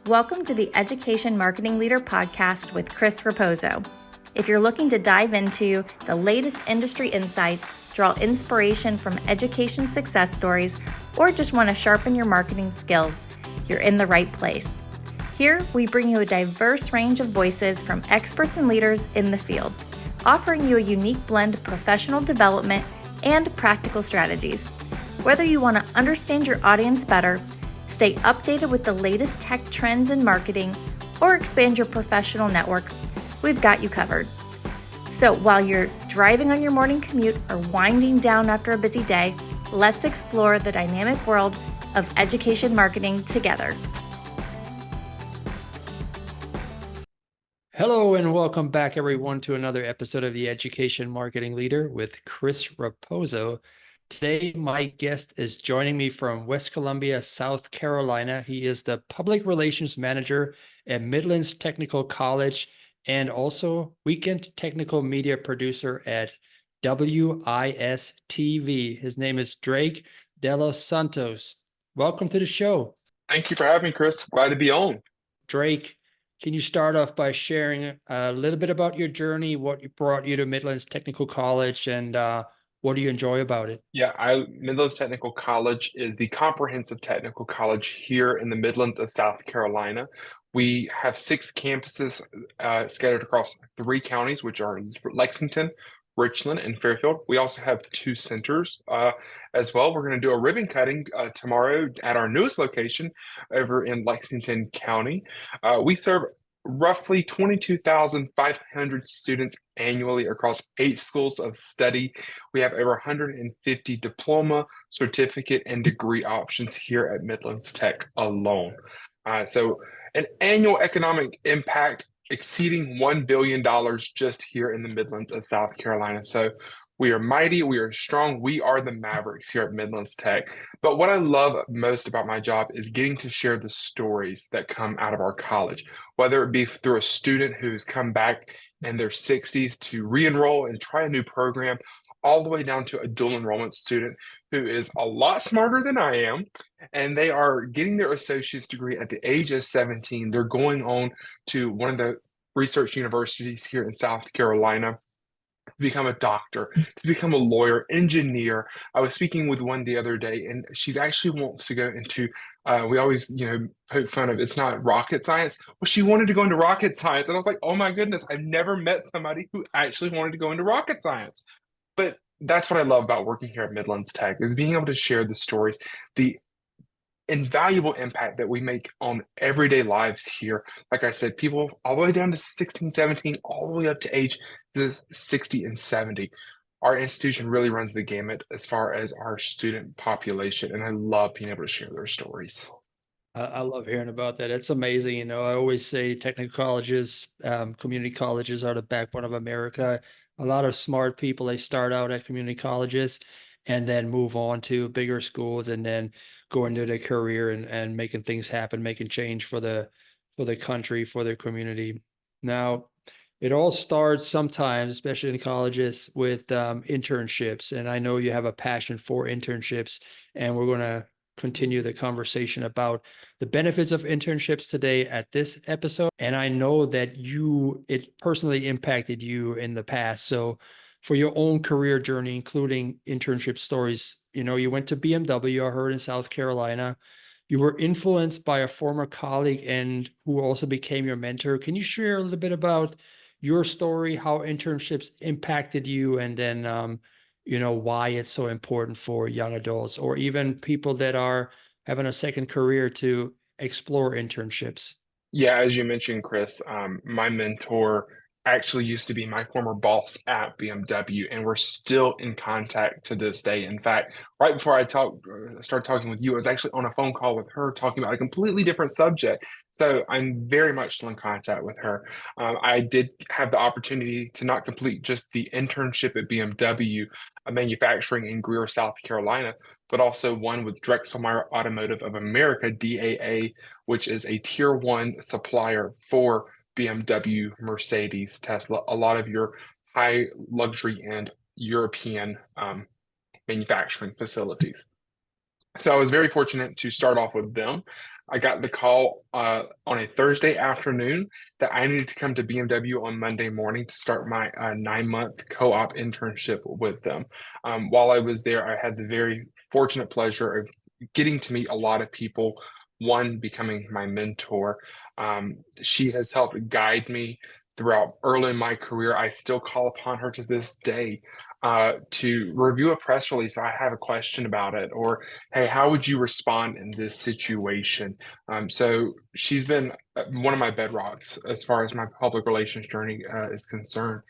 Welcome to the Education Marketing Leader podcast with Chris Raposo. If you're looking to dive into the latest industry insights, draw inspiration from education success stories, or just want to sharpen your marketing skills, you're in the right place. Here, we bring you a diverse range of voices from experts and leaders in the field, offering you a unique blend of professional development and practical strategies. Whether you want to understand your audience better, stay updated with the latest tech trends in marketing, or expand your professional network, we've got you covered. So while you're driving on your morning commute or winding down after a busy day, let's explore the dynamic world of education marketing together. Hello and welcome back everyone to another episode of the Education Marketing Leader with Chris Raposo. Today, my guest is joining me from West Columbia, South Carolina. He is the Public Relations Manager at Midlands Technical College and also Weekend Technical Media Producer at WIS-TV. His name is Drake DelosSantos. Welcome to the show. Thank you for having me, Chris. Glad to be on. Drake, can you start off by sharing a little bit about your journey, what brought you to Midlands Technical College, and what do you enjoy about it? Midlands Technical College is the comprehensive technical college here in the Midlands of South Carolina. We have 6 campuses scattered across 3 counties, which are Lexington, Richland, and Fairfield. We also have 2 centers as well. We're going to do a ribbon cutting tomorrow at our newest location over in Lexington County. We serve roughly 22,500 students annually across 8 schools of study. We have over 150 diploma, certificate, and degree options here at Midlands Tech alone. So an annual economic impact exceeding $1 billion just here in the Midlands of South Carolina. So we are mighty, we are strong, we are the Mavericks here at Midlands Tech. But what I love most about my job is getting to share the stories that come out of our college, whether it be through a student who's come back in their 60s to re-enroll and try a new program, all the way down to a dual enrollment student who is a lot smarter than I am, and they are getting their associate's degree at the age of 17. They're going on to one of the research universities here in South Carolina to become a doctor, to become a lawyer, engineer. I was speaking with one the other day, and she's actually wants to go into, we always, poke fun of, it's not rocket science. Well, she wanted to go into rocket science. And I was like, oh my goodness, I've never met somebody who actually wanted to go into rocket science. But that's what I love about working here at Midlands Tech, is being able to share the stories, the invaluable impact that we make on everyday lives here. Like I said, people all the way down to 16, 17, all the way up to age 60 and 70. Our institution really runs the gamut as far as our student population, and I love being able to share their stories. I love hearing about that. It's amazing. I always say technical colleges, community colleges are the backbone of America. A lot of smart people, they start out at community colleges and then move on to bigger schools and then go into their career and making things happen, making change for the country, for their community. Now, it all starts sometimes, especially in colleges, with internships. And I know you have a passion for internships, and we're going to continue the conversation about the benefits of internships today at this episode. And I know that it personally impacted you in the past. So for your own career journey, including internship stories, you went to BMW, I heard, in South Carolina. You were influenced by a former colleague and who also became your mentor. Can you share a little bit about your story, how internships impacted you, and then why it's so important for young adults or even people that are having a second career to explore internships? Yeah, as you mentioned, Chris, my mentor actually used to be my former boss at BMW, and we're still in contact to this day. In fact, right before I started talking with you, I was actually on a phone call with her talking about a completely different subject. So I'm very much still in contact with her. I did have the opportunity to not complete just the internship at BMW, manufacturing in Greer, South Carolina, but also one with Drexelmeyer Automotive of America, DAA, which is a tier 1 supplier for BMW, Mercedes, Tesla, a lot of your high luxury and European manufacturing facilities. So I was very fortunate to start off with them. I got the call on a Thursday afternoon that I needed to come to BMW on Monday morning to start my 9-month co-op internship with them. While I was there, I had the very fortunate pleasure of getting to meet a lot of people, one becoming my mentor. She has helped guide me throughout early in my career. I still call upon her to this day to review a press release. I have a question about it, or hey, how would you respond in this situation? So she's been one of my bedrocks as far as my public relations journey is concerned.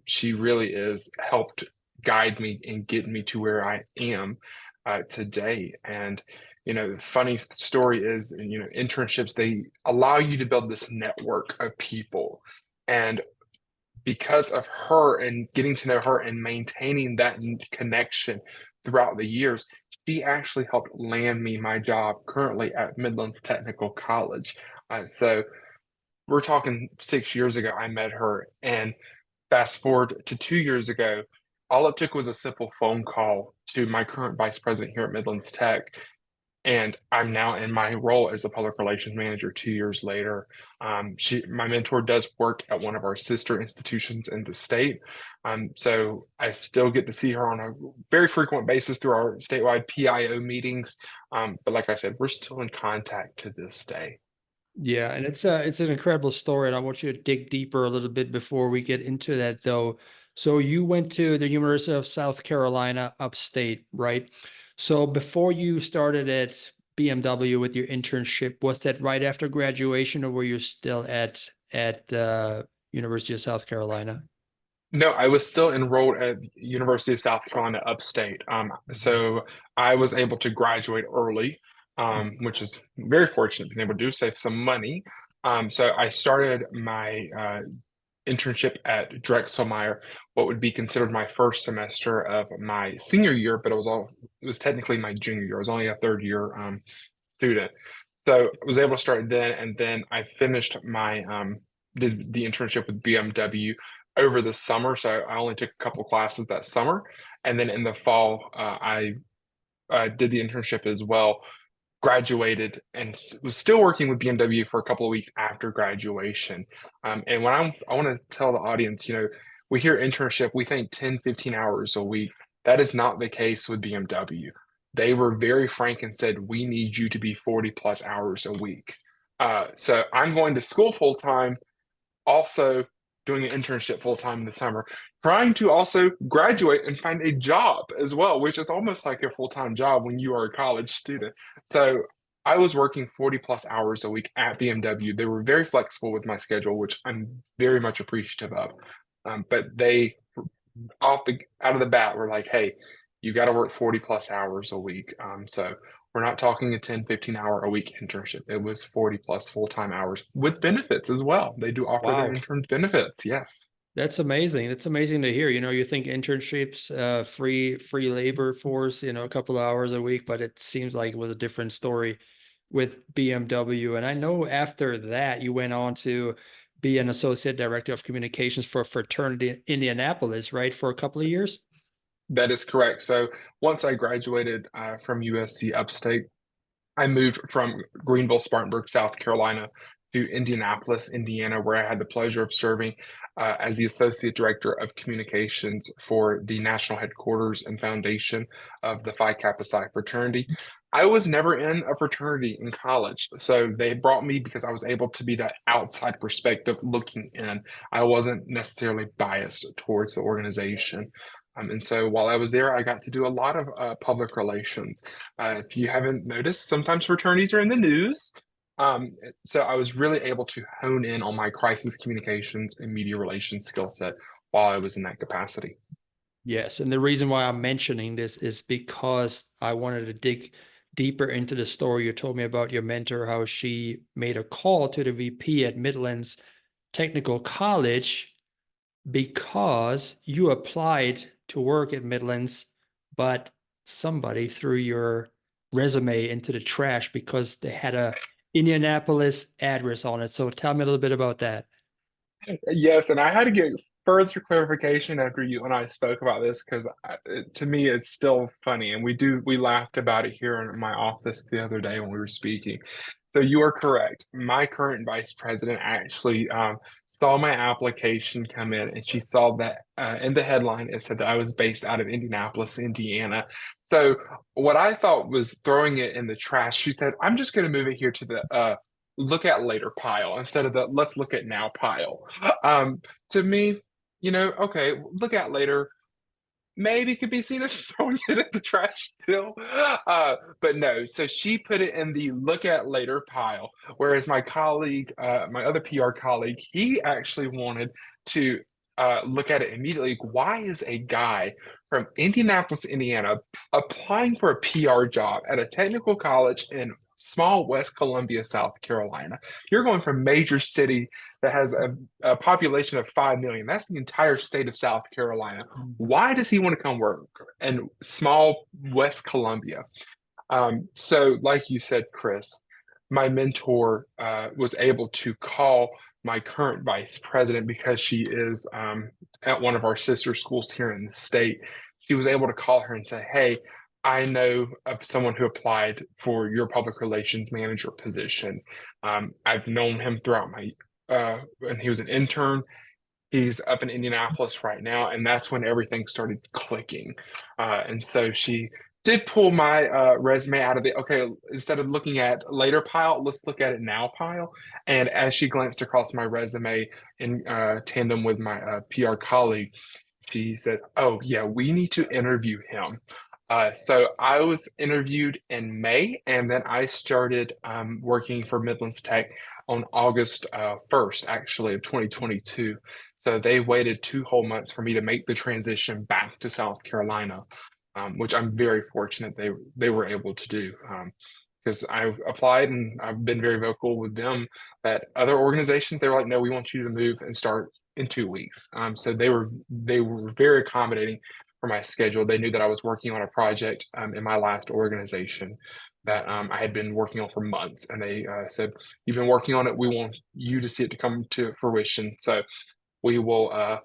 She really is helped guide me and get me to where I am today. And the funny story is, internships, they allow you to build this network of people. And because of her and getting to know her and maintaining that connection throughout the years, she actually helped land me my job currently at Midlands Technical College. So we're talking 6 years ago, I met her. And fast forward to 2 years ago, all it took was a simple phone call to my current vice president here at Midlands Tech. And I'm now in my role as a public relations manager 2 years later. My mentor does work at one of our sister institutions in the state. So I still get to see her on a very frequent basis through our statewide PIO meetings. But like I said, we're still in contact to this day. Yeah, and it's an incredible story, and I want you to dig deeper a little bit before we get into that, though. So you went to the University of South Carolina upstate, right? So before you started at BMW with your internship, was that right after graduation, or were you still at the University of South Carolina? No, I was still enrolled at University of South Carolina upstate. So I was able to graduate early, which is very fortunate being able to do, save some money. So I started my internship at Drexel, what would be considered my first semester of my senior year, but it was technically my junior year. I was only a third year student. So I was able to start then, and then I finished my the internship with BMW over the summer. So I only took a couple classes that summer, and then in the fall I did the internship as well. Graduated and was still working with BMW for a couple of weeks after graduation. And I want to tell the audience, we hear internship, we think 10, 15 hours a week. That is not the case with BMW. They were very frank and said, we need you to be 40 plus hours a week. So I'm going to school full time, also doing an internship full time in the summer, trying to also graduate and find a job as well, which is almost like a full time job when you are a college student. So I was working 40 plus hours a week at BMW. They were very flexible with my schedule, which I'm very much appreciative of. But they, out of the bat, were like, hey, you got to work 40 plus hours a week. So we're not talking a 10, 15-hour a week internship. It was 40 plus full-time hours with benefits as well. They do offer their Wow. intern benefits. Yes. That's amazing. That's amazing to hear. You think internships, free labor force, a couple of hours a week, but it seems like it was a different story with BMW. And I know after that, you went on to be an associate director of communications for Fraternity in Indianapolis, right? For a couple of years. That is correct. So once I graduated from USC Upstate, I moved from Greenville, Spartanburg, South Carolina to Indianapolis, Indiana, where I had the pleasure of serving as the Associate Director of Communications for the national headquarters and foundation of the Phi Kappa Psi fraternity. I was never in a fraternity in college, so they brought me because I was able to be that outside perspective looking in. I wasn't necessarily biased towards the organization. And so while I was there, I got to do a lot of public relations. If you haven't noticed, sometimes fraternities are in the news. So I was really able to hone in on my crisis communications and media relations skill set while I was in that capacity. Yes. And the reason why I'm mentioning this is because I wanted to dig deeper into the story you told me about your mentor, how she made a call to the VP at Midlands Technical College because you applied to work at Midlands, but somebody threw your resume into the trash because they had a Indianapolis address on it. So tell me a little bit about that. Yes, and I had to get further clarification after you and I spoke about this because to me it's still funny, and we laughed about it here in my office the other day when we were speaking. So you are correct. My current vice president actually saw my application come in, and she saw that in the headline it said that I was based out of Indianapolis, Indiana. So what I thought was throwing it in the trash, she said, "I'm just going to move it here to the look at later pile instead of the let's look at now pile." To me, okay, look at later maybe could be seen as throwing it in the trash still. But no, so she put it in the look at later pile, whereas my colleague, my other PR colleague, he actually wanted to look at it immediately. Why is a guy from Indianapolis, Indiana, applying for a PR job at a technical college in small West Columbia, South Carolina? You're going from major city that has a population of 5 million. That's the entire state of South Carolina. Why does he want to come work in small West Columbia? So like you said, Chris, my mentor was able to call my current vice president because she is at one of our sister schools here in the state. She was able to call her and say, "Hey, I know of someone who applied for your public relations manager position. I've known him throughout and he was an intern. He's up in Indianapolis right now." And that's when everything started clicking. And so she did pull my resume out of the, okay, instead of looking at later pile, let's look at it now pile. And as she glanced across my resume in tandem with my PR colleague, she said, "Oh, yeah, we need to interview him." So I was interviewed in May, and then I started working for Midlands Tech on August 1st, actually, of 2022. So they waited 2 whole months for me to make the transition back to South Carolina, which I'm very fortunate they were able to do. Because I applied and I've been very vocal with them that other organizations, they were like, "No, we want you to move and start in 2 weeks." So they were very accommodating for my schedule. They knew that I was working on a project in my last organization that I had been working on for months, and they said, "You've been working on it. We want you to see it to come to fruition. So we will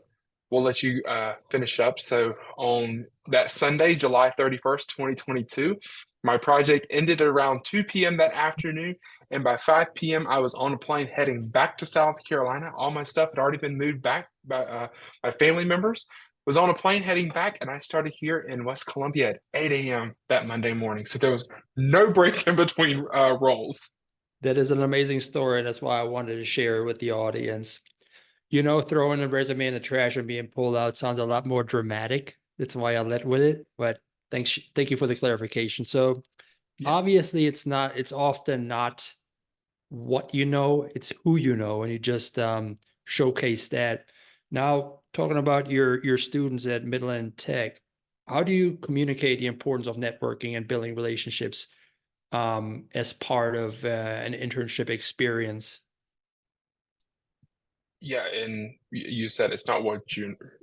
we'll let you finish up." So on that Sunday, July 31st, 2022, my project ended at around 2 p.m. that afternoon. And by 5 p.m., I was on a plane heading back to South Carolina. All my stuff had already been moved back by my family members. Was on a plane heading back, and I started here in West Columbia at 8 a.m. that Monday morning. So there was no break in between roles. That is an amazing story. That's why I wanted to share it with the audience. Throwing a resume in the trash and being pulled out sounds a lot more dramatic. That's why I led with it. But thank you for the clarification. So obviously it's often not what you know, it's who you know, and you just showcase that. Now, talking about your students at Midland Tech, how do you communicate the importance of networking and building relationships as part of an internship experience? Yeah, and you said it's not what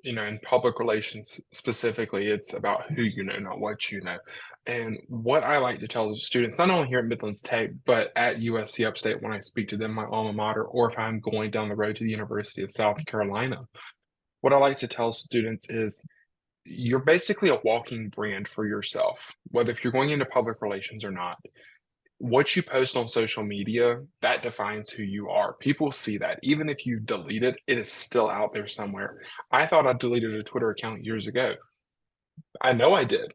in public relations specifically, it's about who you know, not what you know. And what I like to tell the students, not only here at Midlands Tech, but at USC Upstate when I speak to them, my alma mater, or if I'm going down the road to the University of South Carolina, what I like to tell students is you're basically a walking brand for yourself, whether if you're going into public relations or not. What you post on social media, that defines who you are. People see that. Even if you delete it, it is still out there somewhere. I thought I deleted a Twitter account years ago. I know I did,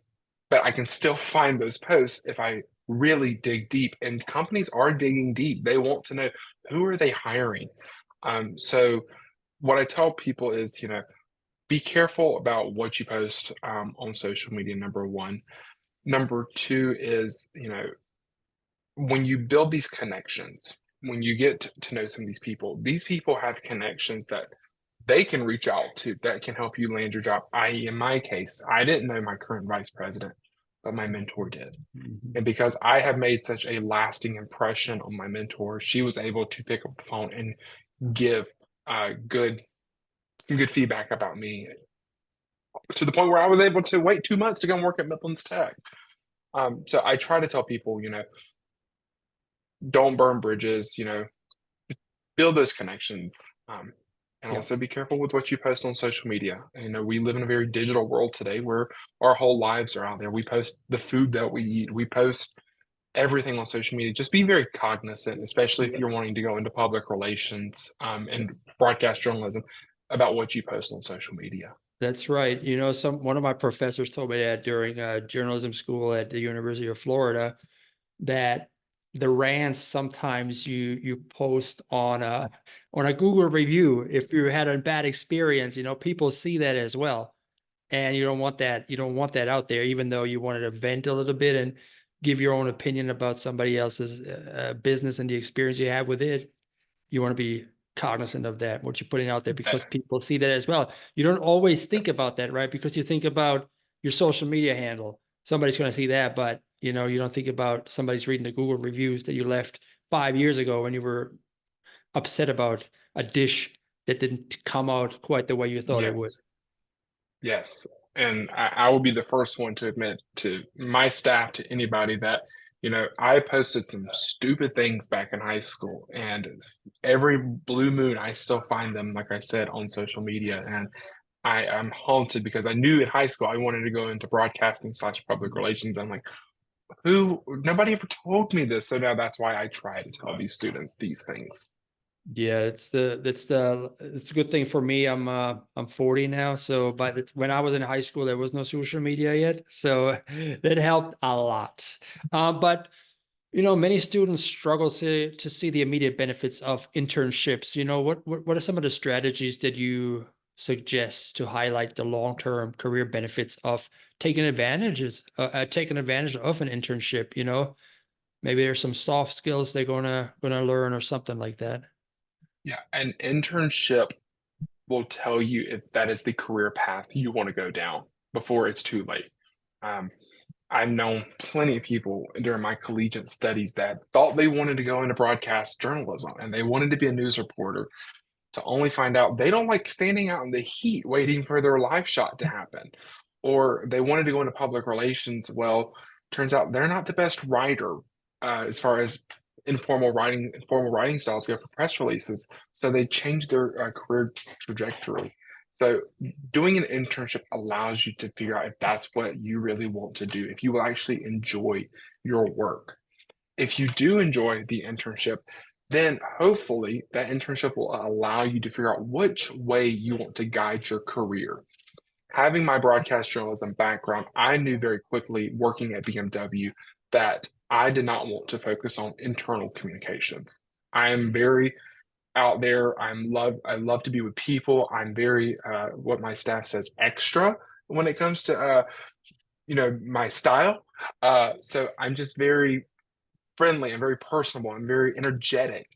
but I can still find those posts if I really dig deep. And companies are digging deep. They want to know, who are they hiring? So what I tell people is, be careful about what you post on social media, number one. Number two is, when you build these connections, when you get to know some of these people have connections that they can reach out to that can help you land your job. In my case, I didn't know my current vice president, but my mentor did. Mm-hmm. And because I have made such a lasting impression on my mentor, she was able to pick up the phone and give some good feedback about me, to the point where I was able to wait 2 months to come work at Midlands Tech. So I try to tell people, don't burn bridges, build those connections. And Yeah, also be careful with what you post on social media. You know, we live in a very digital world today where our whole lives are out there. We post the food that we eat. We post everything on social media. Just be very cognizant, especially if yeah, you're wanting to go into public relations and broadcast journalism, about what you post on social media. that's right. You know, one of my professors told me that during journalism school at the University of Florida, that the rants sometimes you post on a Google review, if you had a bad experience, you know, people see that as well. And you don't want that out there, even though you wanted to vent a little bit and give your own opinion about somebody else's business and the experience you have with it. You want to be cognizant of that, what you're putting out there, because people see that as well. You don't always think about that, right? Because you think about your social media handle. Somebody's going to see that, but you know, you don't think about somebody's reading the Google reviews that you left 5 years ago when you were upset about a dish that didn't come out quite the way you thought it would. Yes. Yes, and I will be the first one to admit to my staff, to anybody that, you know, I posted some stupid things back in high school, and every blue moon, I still find them, like I said, on social media, and I'm haunted because I knew in high school I wanted to go into broadcasting slash public relations. I'm like, who? Nobody ever told me this, so now that's why I try to tell these students these things. Yeah, it's a good thing for me. I'm 40 now, so when I was in high school, there was no social media yet, so that helped a lot. But you know, many students struggle to see the immediate benefits of internships. You know, what are some of the strategies that you suggest to highlight the long-term career benefits of taking advantage of an internship? You know, maybe there's some soft skills they're gonna learn or something like that. Yeah, an internship will tell you if that is the career path you want to go down before it's too late. Um, I've known plenty of people during my collegiate studies that thought they wanted to go into broadcast journalism and they wanted to be a news reporter, to only find out they don't like standing out in the heat waiting for their live shot to happen. Or they wanted to go into public relations. Well, turns out they're not the best writer as far as formal writing styles go for press releases. So they changed their career trajectory. So doing an internship allows you to figure out if that's what you really want to do, if you will actually enjoy your work. If you do enjoy the internship, then hopefully that internship will allow you to figure out which way you want to guide your career. Having my broadcast journalism background, I knew very quickly working at BMW that I did not want to focus on internal communications. I am very out there. I love to be with people. I'm very what my staff says, extra when it comes to my style. So I'm just very friendly and very personable and very energetic.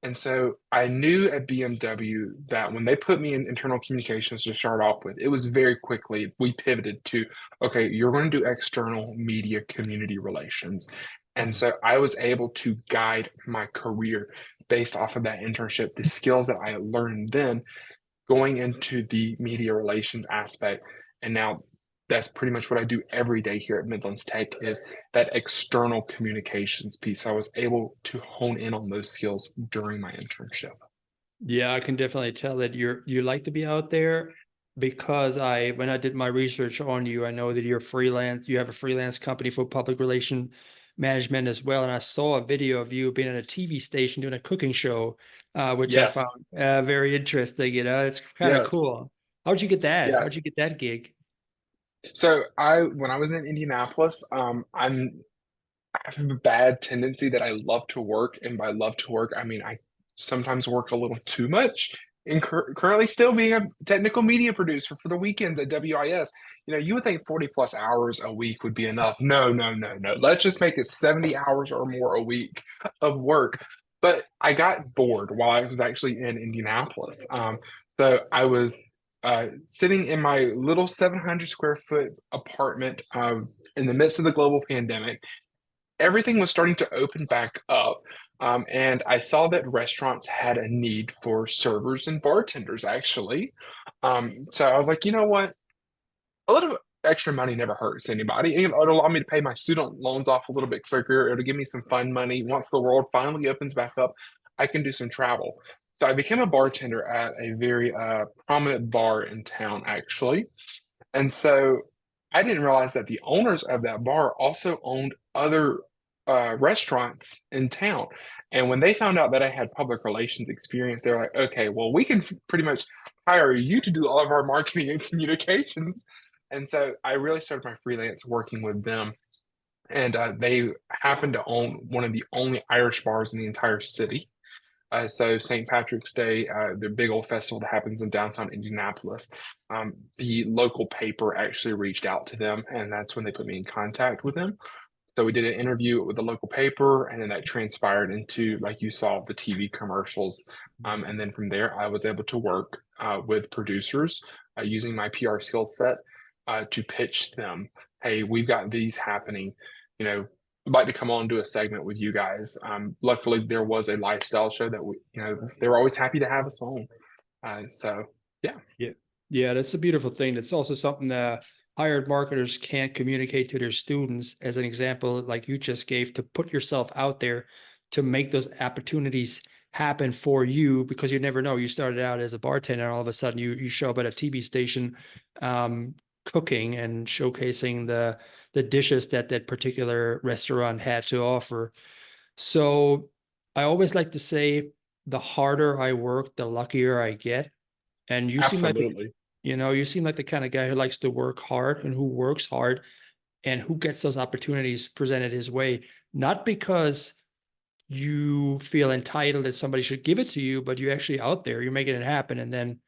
And so I knew at BMW that when they put me in internal communications to start off with, it was very quickly we pivoted to, okay, you're going to do external media community relations. And so I was able to guide my career based off of that internship, the skills that I learned then going into the media relations aspect. And now that's pretty much what I do every day here at Midlands Tech is that external communications piece. I was able to hone in on those skills during my internship. Yeah, I can definitely tell that you like to be out there, because when I did my research on you, I know that you have a freelance company for public relation management as well. And I saw a video of you being at a TV station doing a cooking show, which I Yes. found very interesting. You know, it's kind of Yes. cool. How'd you get that? Yeah. How'd you get that gig? So when I was in Indianapolis, I have a bad tendency that I love to work, and by love to work, I mean I sometimes work a little too much. And currently still being a technical media producer for the weekends at WIS, you would think 40 plus hours a week would be enough. No, no, no, no. Let's just make it 70 hours or more a week of work. But I got bored while I was actually in Indianapolis. So I was sitting in my little 700 square foot apartment in the midst of the global pandemic. Everything was starting to open back up. And I saw that restaurants had a need for servers and bartenders, actually. So I was like, you know what? A little extra money never hurts anybody. It'll allow me to pay my student loans off a little bit quicker. It'll give me some fun money. Once the world finally opens back up, I can do some travel. So I became a bartender at a very prominent bar in town, actually. And so I didn't realize that the owners of that bar also owned other restaurants in town. And when they found out that I had public relations experience, they're like, okay, well, we can pretty much hire you to do all of our marketing and communications. And so I really started my freelance working with them. And they happened to own one of the only Irish bars in the entire city. So St. Patrick's Day, the big old festival that happens in downtown Indianapolis, the local paper actually reached out to them, and that's when they put me in contact with them. So we did an interview with the local paper, and then that transpired into, like you saw, the TV commercials. And then from there, I was able to work with producers using my PR skill set to pitch them, hey, we've got these happening, you know, I'd like to come on and do a segment with you guys. Luckily, there was a lifestyle show that they were always happy to have us on. So, yeah. Yeah, that's a beautiful thing. That's also something that hired marketers can't communicate to their students. As an example, like you just gave, to put yourself out there to make those opportunities happen for you, because you never know. You started out as a bartender, and all of a sudden you show up at a TV station, cooking and showcasing the dishes that particular restaurant had to offer. So I always like to say, the harder I work, the luckier I get. And you seem like Absolutely. you seem like the kind of guy who likes to work hard and who works hard and who gets those opportunities presented his way, not because you feel entitled that somebody should give it to you, but you're actually out there, you're making it happen. And then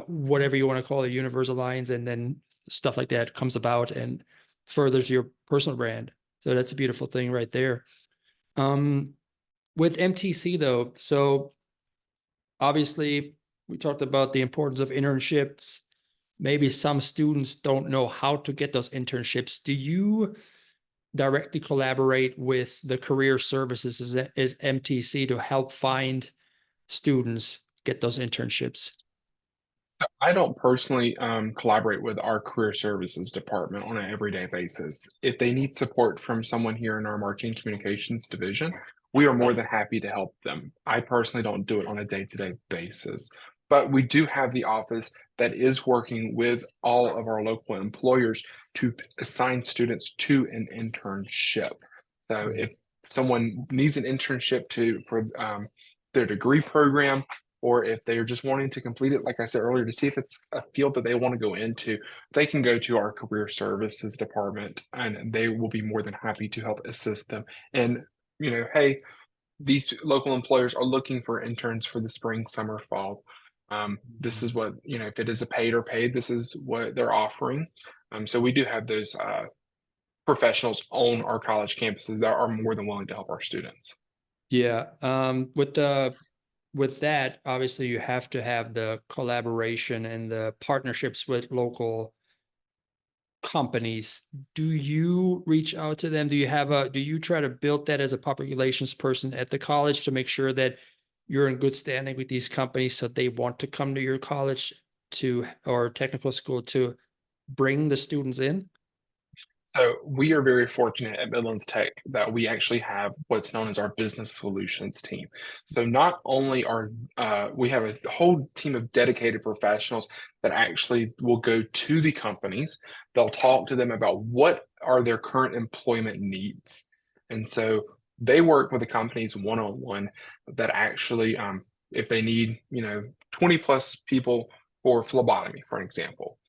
whatever you want to call it, universe aligns, and then stuff like that comes about and furthers your personal brand. So that's a beautiful thing right there. With MTC though, so obviously we talked about the importance of internships. Maybe some students don't know how to get those internships. Do you directly collaborate with the career services as MTC to help find students get those internships? I don't personally collaborate with our career services department on an everyday basis. If they need support from someone here in our marketing communications division, we are more than happy to help them. I personally don't do it on a day-to-day basis, but we do have the office that is working with all of our local employers to assign students to an internship. So if someone needs an internship for their degree program, or if they're just wanting to complete it, like I said earlier, to see if it's a field that they want to go into, they can go to our career services department and they will be more than happy to help assist them. And, hey, these local employers are looking for interns for the spring, summer, fall. This is what, if it is a paid or paid, this is what they're offering. So we do have those professionals on our college campuses that are more than willing to help our students. Yeah. With that, obviously you have to have the collaboration and the partnerships with local companies. Do you reach out to them? Do you try to build that as a public relations person at the college to make sure that you're in good standing with these companies so they want to come to your college or technical school to bring the students in? So we are very fortunate at Midlands Tech that we actually have what's known as our business solutions team. So not only are we have a whole team of dedicated professionals that actually will go to the companies, they'll talk to them about what are their current employment needs. And so they work with the companies one-on-one that actually, if they need, 20 plus people for phlebotomy, for an example,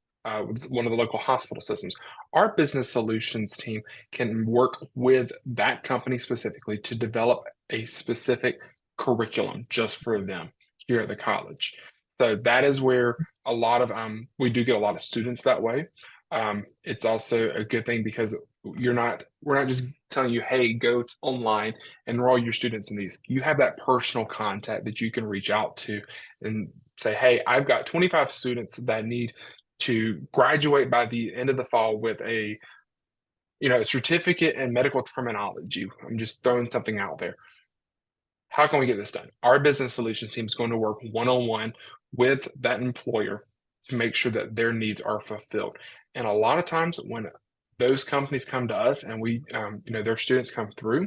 with one of the local hospital systems, our business solutions team can work with that company specifically to develop a specific curriculum just for them here at the college. So that is where a lot of we do get a lot of students that way. It's also a good thing because we're not just telling you, hey, go online, enroll your students in these. You have that personal contact that you can reach out to and say, hey, I've got 25 students that need to graduate by the end of the fall with a certificate in medical terminology. I'm just throwing something out there. How can we get this done? Our business solutions team is going to work one-on-one with that employer to make sure that their needs are fulfilled. And a lot of times when those companies come to us and we, their students come through,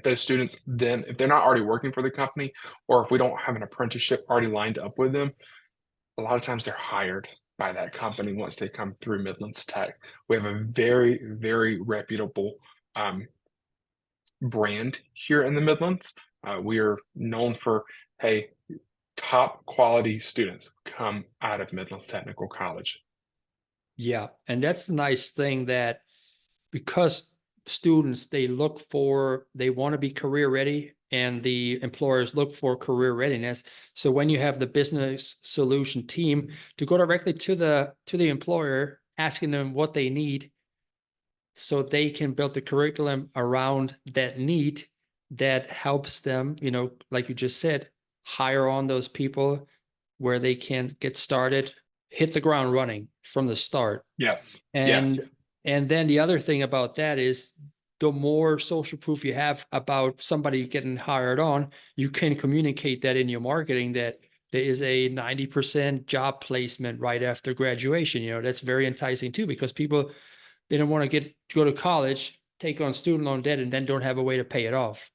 those students then, if they're not already working for the company, or if we don't have an apprenticeship already lined up with them, a lot of times they're hired by that company once they come through Midlands Tech. We have a very, very reputable brand here in the Midlands. We are known for, hey, top quality students come out of Midlands Technical College. Yeah, and that's the nice thing, that because students, they want to be career ready, and the employers look for career readiness. So when you have the business solution team to go directly to the employer, asking them what they need, so they can build the curriculum around that need, that helps them, like you just said, hire on those people where they can get started, hit the ground running from the start. Yes. And Yes. and then the other thing about that is, the more social proof you have about somebody getting hired on, you can communicate that in your marketing, that there is a 90% job placement right after graduation. That's very enticing too, because people, they don't want to go to college, take on student loan debt, and then don't have a way to pay it off.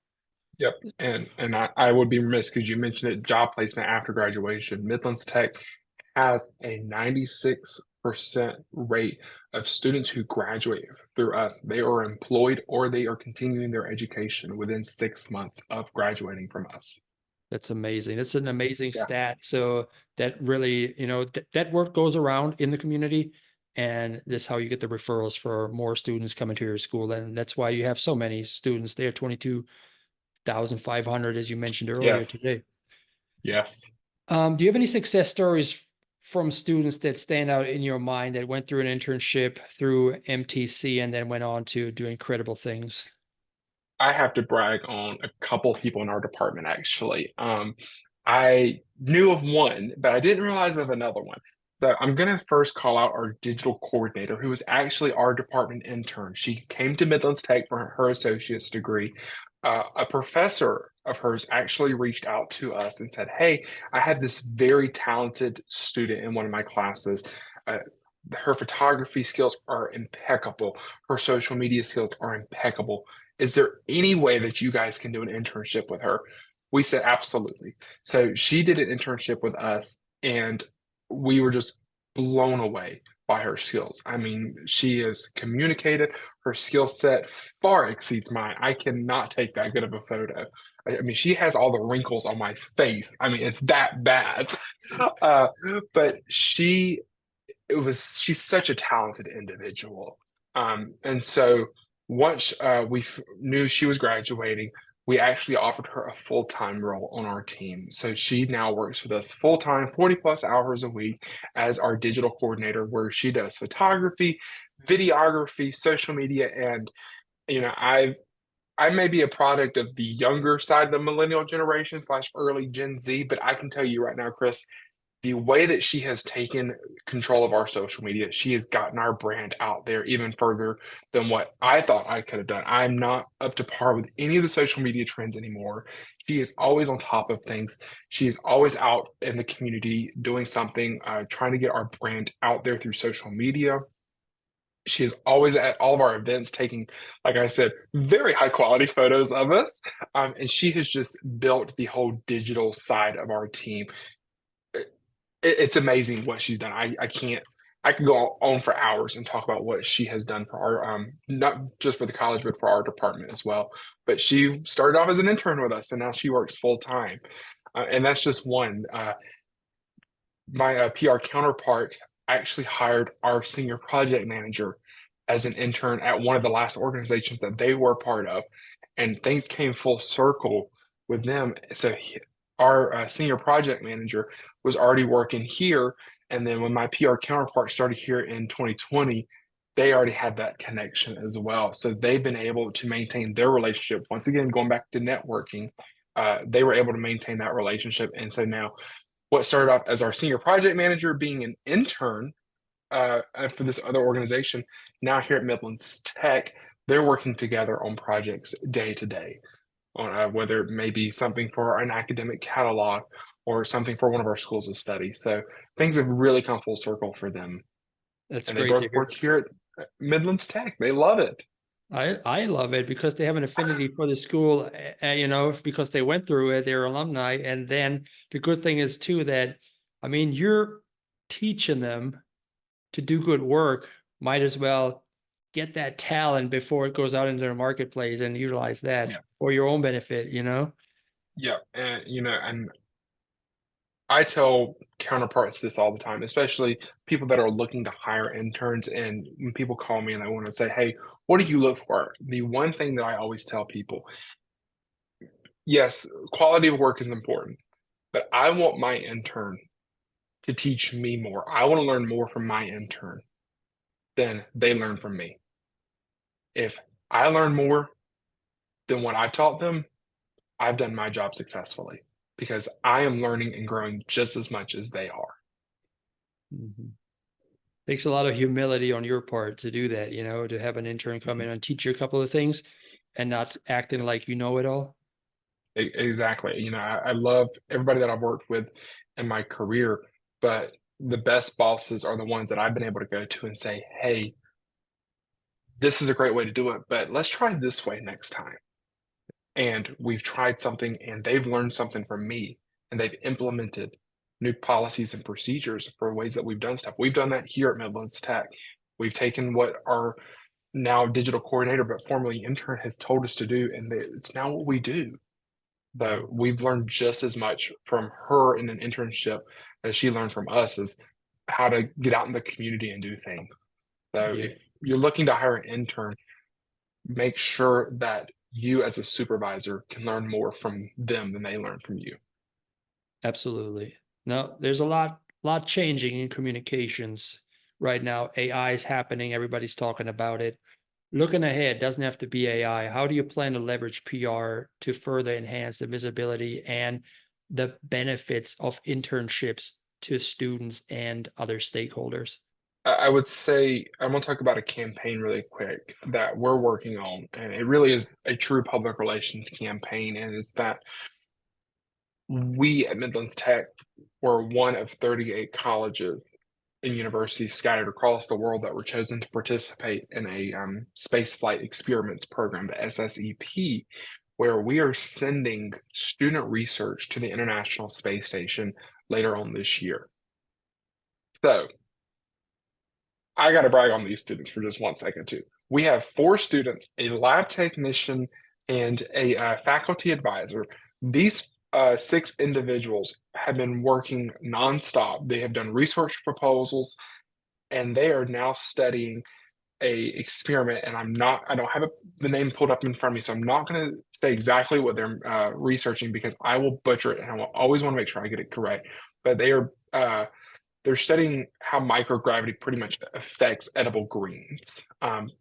Yep. And I would be remiss because you mentioned it, job placement after graduation. Midlands Tech has a 96% rate of students who graduate through us. They are employed or they are continuing their education within 6 months of graduating from us. That's amazing. It's an amazing Yeah. stat. So that really, that word goes around in the community, and this is how you get the referrals for more students coming to your school. And that's why you have so many students there, 22,500, as you mentioned earlier Yes. today. Yes. Do you have any success stories from students that stand out in your mind, that went through an internship through MTC and then went on to do incredible things? I have to brag on a couple of people in our department, actually. I knew of one, but I didn't realize of another one. So I'm going to first call out our digital coordinator, who was actually our department intern. She came to Midlands Tech for her associate's degree. A professor of hers actually reached out to us and said, "Hey, I have this very talented student in one of my classes. Uh, her photography skills are impeccable. Her social media skills are impeccable. Is there any way that you guys can do an internship with her?" We said, absolutely. So she did an internship with us, and we were just blown away by her skills. I mean, she is communicative. Her skill set far exceeds mine. I cannot take that good of a photo. I mean, she has all the wrinkles on my face. I mean, it's that bad. Uh, but she's such a talented individual. And so once we knew she was graduating, we actually offered her a full-time role on our team. So she now works with us full-time, 40 plus hours a week as our digital coordinator, where she does photography, videography, social media. And, I may be a product of the younger side of the millennial generation / early Gen Z, but I can tell you right now, Chris, the way that she has taken control of our social media, she has gotten our brand out there even further than what I thought I could have done. I'm not up to par with any of the social media trends anymore. She is always on top of things. She is always out in the community doing something, trying to get our brand out there through social media. She is always at all of our events taking, like I said, very high quality photos of us. And she has just built the whole digital side of our team. It's amazing what she's done. I can go on for hours and talk about what she has done for our not just for the college, but for our department as well. But she started off as an intern with us, and now she works full time. And that's just one. My PR counterpart actually hired our senior project manager as an intern at one of the last organizations that they were part of, and things came full circle with them. So our senior project manager was already working here, and then when my PR counterpart started here in 2020, they already had that connection as well. So they've been able to maintain their relationship. Once again, going back to networking, they were able to maintain that relationship. And so now what started off as our senior project manager being an intern for this other organization, now here at Midlands Tech, they're working together on projects day to day, on whether it may be something for an academic catalog or something for one of our schools of study. So things have really come full circle for them. That's And they great both to hear. work here at Midlands Tech. They love it. I love it because they have an affinity for the school, because they went through it, they're alumni. And then the good thing is too that, I mean, you're teaching them to do good work. Might as well get that talent before it goes out into the marketplace and utilize that Yeah. for your own benefit, Yeah. And, and I tell counterparts this all the time, especially people that are looking to hire interns. And when people call me and they want to say, hey, what do you look for? The one thing that I always tell people, yes, quality of work is important, but I want my intern to teach me more. I want to learn more from my intern than they learn from me. If I learn more than what I taught them, I've done my job successfully because I am learning and growing just as much as they are. Mhm. Takes a lot of humility on your part to do that, to have an intern come in and teach you a couple of things and not acting like you know it all. Exactly. I love everybody that I've worked with in my career, but the best bosses are the ones that I've been able to go to and say, hey, this is a great way to do it, but let's try this way next time. And we've tried something and they've learned something from me and they've implemented new policies and procedures for ways that we've done stuff. We've done that here at Midlands Tech. We've taken what our now digital coordinator, but formerly intern, has told us to do, and it's now what we do. Though we've learned just as much from her in an internship as she learned from us as how to get out in the community and do things. So Yeah, if you're looking to hire an intern, make sure that you as a supervisor can learn more from them than they learn from you. absolutely. No, there's a lot changing in communications right now. AI is happening. Everybody's talking about it. Looking ahead, doesn't have to be AI. How do you plan to leverage PR to further enhance the visibility and the benefits of internships to students and other stakeholders? I would say I'm going to talk about a campaign really quick that we're working on, and it really is a true public relations campaign. And it's that we at Midlands Tech were one of 38 colleges and universities scattered across the world that were chosen to participate in a space flight experiments program, the SSEP, where we are sending student research to the International Space Station later on this year. So I got to brag on these students for just 1 second, too. We have 4 students, a lab technician, and a faculty advisor. These 6 individuals have been working nonstop. They have done research proposals, and they are now studying a experiment. And I don't have the name pulled up in front of me, so I'm not going to say exactly what they're researching because I will butcher it, and I will always want to make sure I get it correct. But they're studying how microgravity pretty much affects edible greens.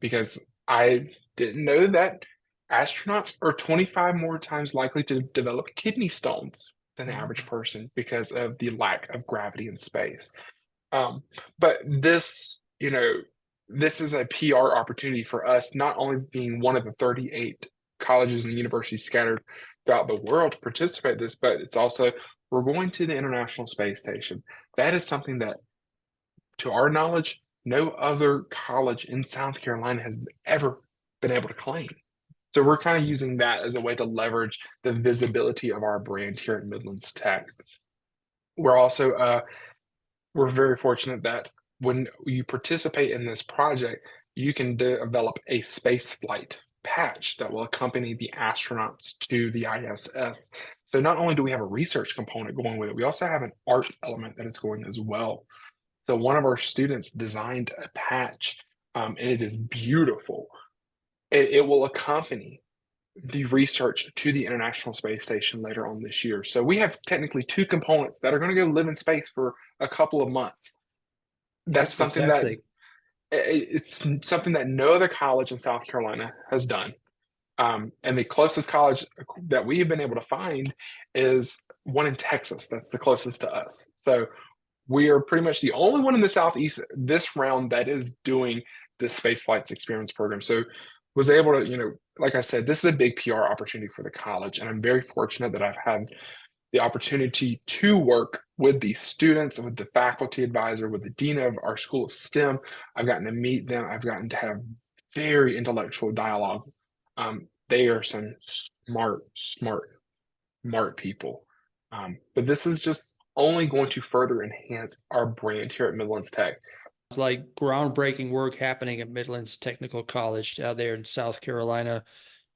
Because I didn't know that astronauts are 25 more times likely to develop kidney stones than the average person because of the lack of gravity in space. But this is a PR opportunity for us, not only being one of the 38 colleges and universities scattered throughout the world to participate in this, but it's also we're going to the International Space Station. That is something that, to our knowledge, no other college in South Carolina has ever been able to claim. So we're kind of using that as a way to leverage the visibility of our brand here at Midlands Tech. We're also we're very fortunate that when you participate in this project, you can develop a space flight patch that will accompany the astronauts to the ISS. So not only do we have a research component going with it, we also have an art element that is going as well. So one of our students designed a patch, and it is beautiful. It will accompany the research to the International Space Station later on this year. So we have technically 2 components that are going to go live in space for a couple of months. That's something that Fantastic. it's something that no other college in South Carolina has done. And the closest college that we have been able to find is one in Texas. That's the closest to us. So we are pretty much the only one in the Southeast this round that is doing this space flights experience program. So was able to, like I said, this is a big PR opportunity for the college. And I'm very fortunate that I've had the opportunity to work with the students, with the faculty advisor, with the dean of our school of STEM. I've gotten to meet them. I've gotten to have very intellectual dialogue. They are some smart people. But this is just only going to further enhance our brand here at Midlands Tech. It's like groundbreaking work happening at Midlands Technical College out there in South Carolina.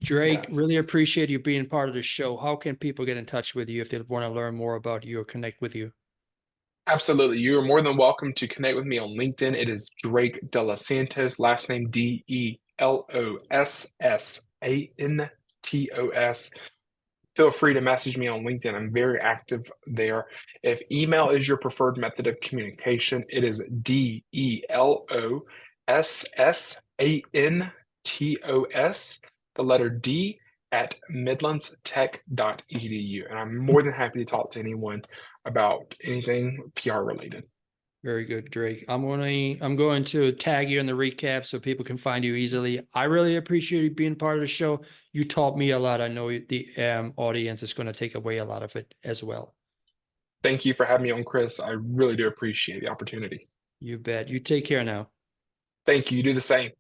Drake, Yes. really appreciate you being part of the show. How can people get in touch with you if they want to learn more about you or connect with you? Absolutely. You are more than welcome to connect with me on LinkedIn. It is Drake DelosSantos, last name DelosSantos. Feel free to message me on LinkedIn. I'm very active there. If email is your preferred method of communication, it is DelosSantos, the letter D, at midlandstech.edu. And I'm more than happy to talk to anyone about anything PR related. Very good, Drake. I'm going to tag you in the recap so people can find you easily. I really appreciate you being part of the show. You taught me a lot. I know the audience is going to take away a lot of it as well. Thank you for having me on, Chris. I really do appreciate the opportunity. You bet. You take care now. Thank you. You do the same.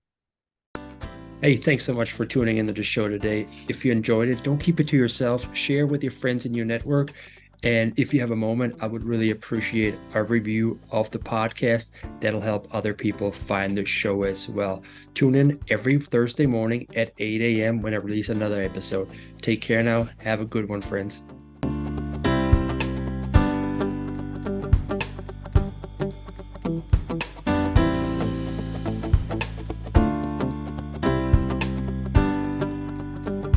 Hey, thanks so much for tuning into the show today. If you enjoyed it, don't keep it to yourself. Share with your friends in your network. And if you have a moment, I would really appreciate a review of the podcast. That'll help other people find the show as well. Tune in every Thursday morning at 8 a.m. when I release another episode. Take care now. Have a good one, friends.